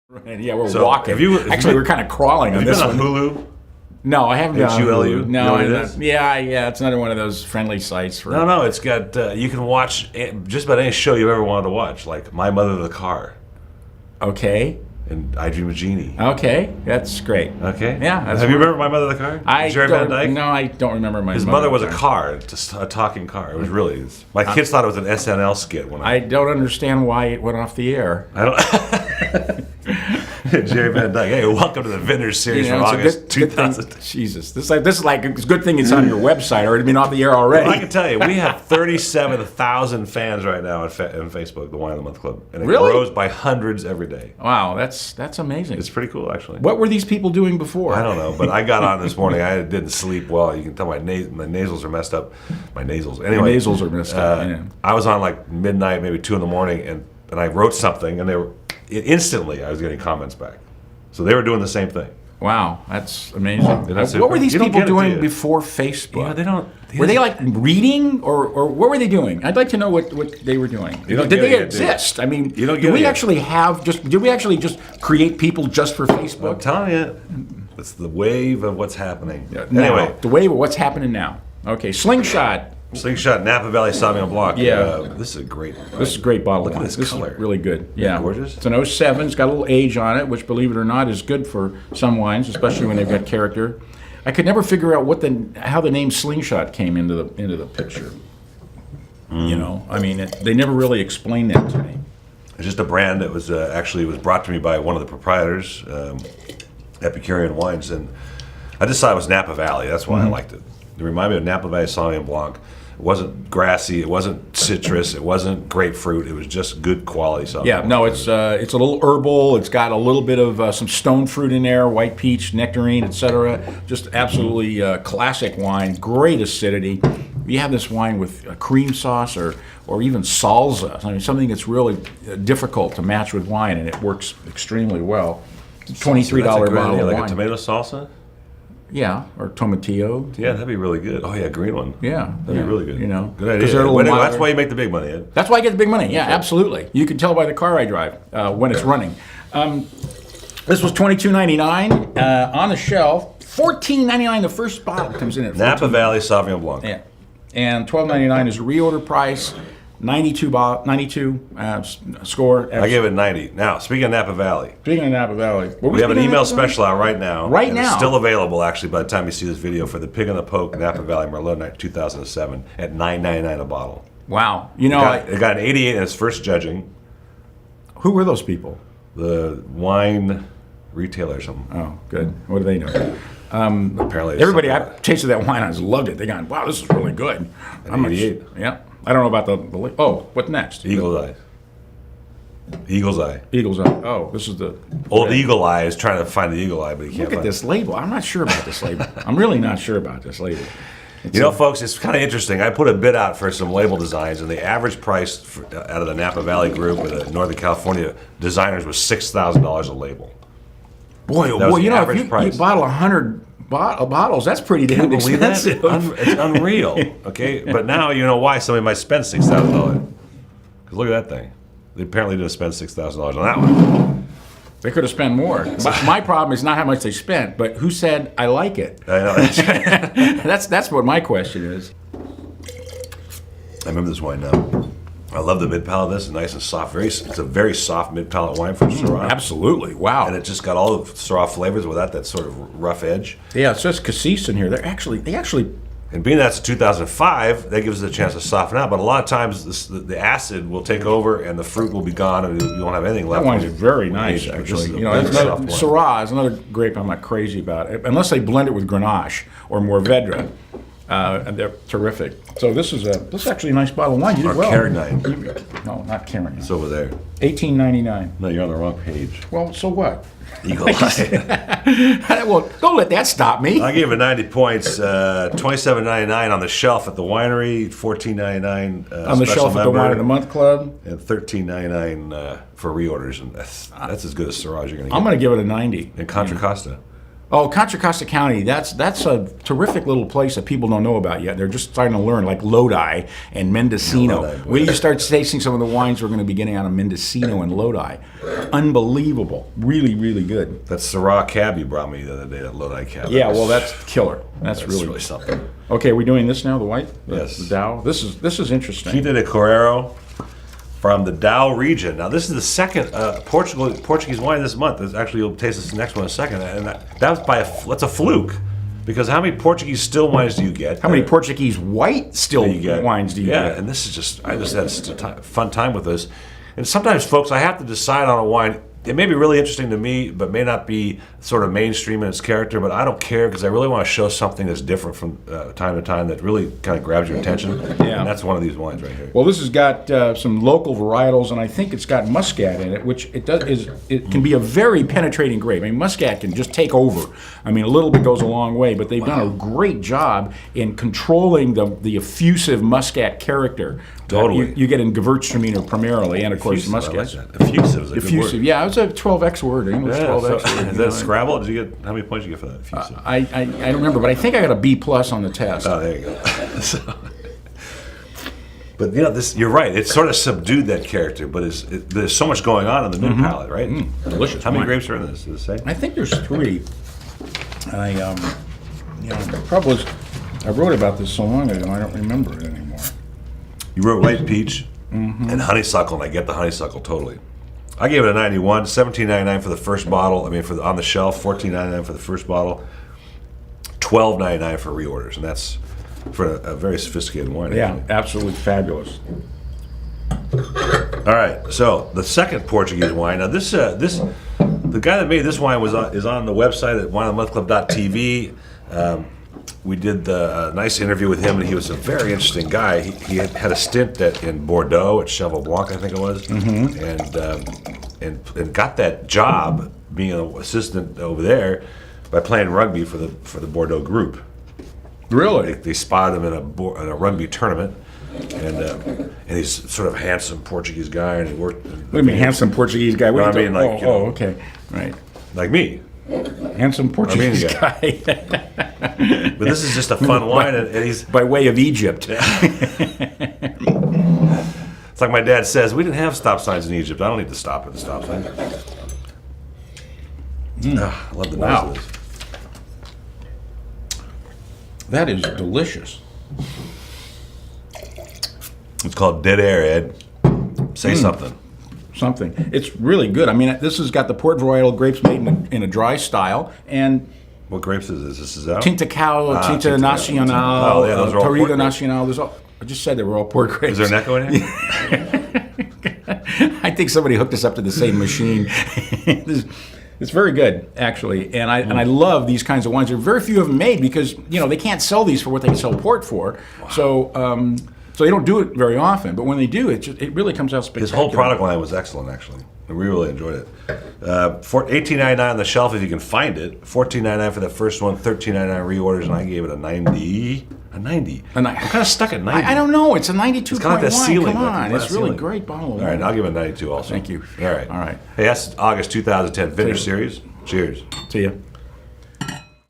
Right, yeah, we're walking. Actually, we're kind of crawling on this one. Have you been on Hulu? No, I haven't been on Hulu. No, You know what it is? yeah. It's another one of those friendly sites. For No, it's got, you can watch just about any show you've ever wanted to watch, like My Mother the Car Okay. and I Dream of Jeannie. Okay, that's great. Okay? Yeah. That's Have you remember My Mother the Car? Jerry Van Dyke? No, I don't remember my His mother was a car, just a talking car. It was really, my kids thought it was an SNL skit when I don't understand why it went off the air. I don't. Jerry Van Dyke. Hey, welcome to the Vintners series from it's a August good 2000. thing. Jesus, this is like it's a good thing it's on your website, or it'd been off the air already. Well, I can tell you, we have 37,000 fans right now on Facebook, the Wine of the Month Club, and it Really? grows by hundreds every day. Wow, that's amazing. It's pretty cool, actually. What were these people doing before? I don't know, but I got on this morning. I didn't sleep well. You can tell my nasals are messed up. My nasals. Anyway, My nasals are messed up. Yeah. I was on like midnight, maybe 2 in the morning, and I wrote something, and instantly I was getting comments back. So they were doing the same thing. Wow, that's amazing. That's What were these you don't people get it, do doing you? before Facebook? Yeah, they don't. Were they like reading, or what were they doing? I'd like to know what they were doing. You don't Did get they it yet, exist? I mean, You don't did get we it yet. actually did we actually just create people just for I'm Facebook? telling you, it's the wave of what's happening. Now, Anyway, the wave of what's happening now. Okay, Slingshot. Slingshot Napa Valley Sauvignon Blanc. Yeah. This is a great. This is a great bottle. Look at wine. this This color. is really good. Yeah, gorgeous? It's an 07. It's got a little age on it, which, believe it or not, is good for some wines, especially when they've got character. I could never figure out how the name Slingshot came into the picture. You know, I mean, they never really explained that to me. It's just a brand that was actually brought to me by one of the proprietors, Epicurean Wines, and I just thought it was Napa Valley. That's why I liked it. It reminded me of Napa Valley Sauvignon Blanc. It wasn't grassy. It wasn't citrus. It wasn't grapefruit. It was just good quality Sauvignon. Yeah, no, it's a little herbal. It's got a little bit of some stone fruit in there, white peach, nectarine, etc. Just absolutely classic wine. Great acidity. You have this wine with a cream sauce or even salsa. I mean, something that's really difficult to match with wine, and it works extremely well. $23 bottle of like wine. a tomato salsa. Yeah, or tomatillo. Yeah, that'd be really good. Oh yeah, green one. Yeah, That'd be really good. You know, good idea. 'cause they're a little That's milder. why you make the big money, Ed. That's why I get the big money. Yeah, absolutely. You can tell by the car I drive when it's running. This was $22.99 on the shelf. $14.99. The first bottle comes in at Napa Valley Sauvignon Blanc. Yeah, and $12.99 is the reorder price. 92 score. I give it 90. Now, speaking of Napa Valley, Speaking of Napa Valley, we have an email special out right now. Right and now. It's still available, actually, by the time you see this video, for the Pig on the Poke Napa Valley Merlot Night 2007 at $9.99 a bottle. Wow. You know, It got an 88 in its first judging. who were those people? The wine retailer or something. Oh, good. What do they know? Apparently, it's Everybody, I something tasted that wine. I just loved it. They gone, wow, this is really good. An 88. Yeah. I don't know about the oh, what next? Eagle's Eye. Eagle's Eye. Eagle's Eye. Oh, this is the Old Eagle Eye is trying to find the Eagle Eye, but he can't Look at find this label. I'm not sure about this label. I'm really not sure about this label. You know, folks, it's kind of interesting. I put a bid out for some label designs, and the average price out of the Napa Valley group or the Northern California designers was $6,000 a label. Boy, That was boy, the you know, if average you price. bottle 100 bottles, that's pretty damn Believe that? expensive. It's unreal. Okay, but now you know why somebody might spend $6,000. Because look at that thing. They apparently didn't spend $6,000 on that one. They could have spent more. My problem is not how much they spent, but who said I like it? I know. That's what my question is. I remember this wine now. I love the mid palate. This is nice and soft. It's a very soft mid palate wine for Syrah. Absolutely, wow. And it just got all the Syrah flavors without that sort of rough edge. Yeah, it says cassis in here. They actually. And being that's a 2005, that gives us a chance to soften out. But a lot of times, the acid will take over, and the fruit will be gone, and you won't have anything left. That wine's very nice, Aged, which actually. is a You know, very it's another, soft wine. Syrah is another grape I'm not crazy about, unless they blend it with Grenache or Mourvedre. And they're terrific. So this is actually a nice bottle of wine. You did well. Carignan. No, not Carignan. It's over there. $18.99. No, you're on the wrong page. Well, so what? Eagle Eye. Well, don't let that stop me. I gave it 90 points. $27.99 on the shelf at the winery. $14.99 On the shelf at the Wine of the Month Club. and $13.99 for reorders. And that's as good as Syrah as you're going to get. I'm going to give it a 90. And Contra Costa. Oh, Contra Costa County, that's a terrific little place that people don't know about yet. They're just starting to learn, like Lodi and Mendocino. Lodi, Wait till you start tasting some of the wines we're going to be getting out of Mendocino and Lodi. Unbelievable. Really, really good. That Syrah cab you brought me the other day, that Lodi cab. Yeah, well, that's killer. That's really something. Okay, we're doing this now, the white? Yes. The Dow? This is interesting. Quinta de Correio from the Dow region. Now, this is the second Portuguese wine this month. Actually, you'll taste this next one in a second. And that's a fluke. Because how many Portuguese still wines do you get? How many Portuguese white still wines do you get? Yeah, and this is I just had a fun time with this. And sometimes, folks, I have to decide on a wine. It may be really interesting to me, but may not be sort of mainstream in its character, but I don't care because I really want to show something that's different from time to time that really kind of grabs your attention. Yeah. And that's one of these wines right here. Well, this has got some local varietals, and I think it's got Muscat in it, which it can be a very penetrating grape. I mean, Muscat can just take over. I mean, a little bit goes a long way, but they've done a great job in controlling the effusive Muscat character. Totally. You get in Gewürztraminer primarily, and of course Muscat. I like that. Effusive is a good word. Yeah, it was a 12x word. English 12x word. Is that Scrabble? Did you get how many points did you get for that? Effusive. I don't remember, but I think I got a B+ on the test. Oh, there you go. But you're right. It sort of subdued that character, but there's so much going on in the mid palate, right? Delicious. How many grapes are in this? Does it say? I think there's 3. The trouble is, I wrote about this so long ago, I don't remember it anymore. You wrote white peach and honeysuckle, and I get the honeysuckle totally. I gave it a 91, $17.99 for the first bottle. I mean, on the shelf, $14.99 for the first bottle, $12.99 for reorders, and that's for a very sophisticated wine. Yeah, actually. absolutely fabulous. All right, so the second Portuguese wine. Now the guy that made this wine is on the website at wineofthemonthclub.tv. We did the nice interview with him, and he was a very interesting guy. He had a stint in Bordeaux at Cheval Blanc, I think it was, and got that job being an assistant over there by playing rugby for the Bordeaux group. Really? They spotted him in a rugby tournament, and he's sort of a handsome Portuguese guy, and he worked. What do you mean, handsome Portuguese guy? No, I mean, like, okay, right. Like me. Handsome Portuguese guy. But this is just a fun wine, and he's by way of Egypt. It's like my dad says, we didn't have stop signs in Egypt. I don't need to stop at the stop sign. I love the nose of this. That is delicious. It's called Dead Air, Ed. Say something. Something. It's really good. I mean, this has got the port varietal grapes made in a dry style, and what grapes is this? This is out? Tinta Tinta Nacional, oh, yeah, those are all Touriga Nacional. I just said they were all port grapes. Is there an echo in here? I think somebody hooked us up to the same machine. It's very good, actually, and I love these kinds of wines. There are very few of them made because they can't sell these for what they can sell port for. Wow. So they don't do it very often. But when they do, it really comes out spectacular. His whole product line was excellent, actually. We really enjoyed it. For $18.99 on the shelf if you can find it. $14.99 for the first one. $13.99 reorders, and I gave it a 90. A 90. I'm kind of stuck at 90. I don't know. It's a 92.1. It's kind of like that ceiling. Come on, it's really ceiling. Great bottle of wine. All right, I'll give it a 92 also. Thank you. All right. All right. Hey, that's August 2010 Vintners series. Cheers. See ya.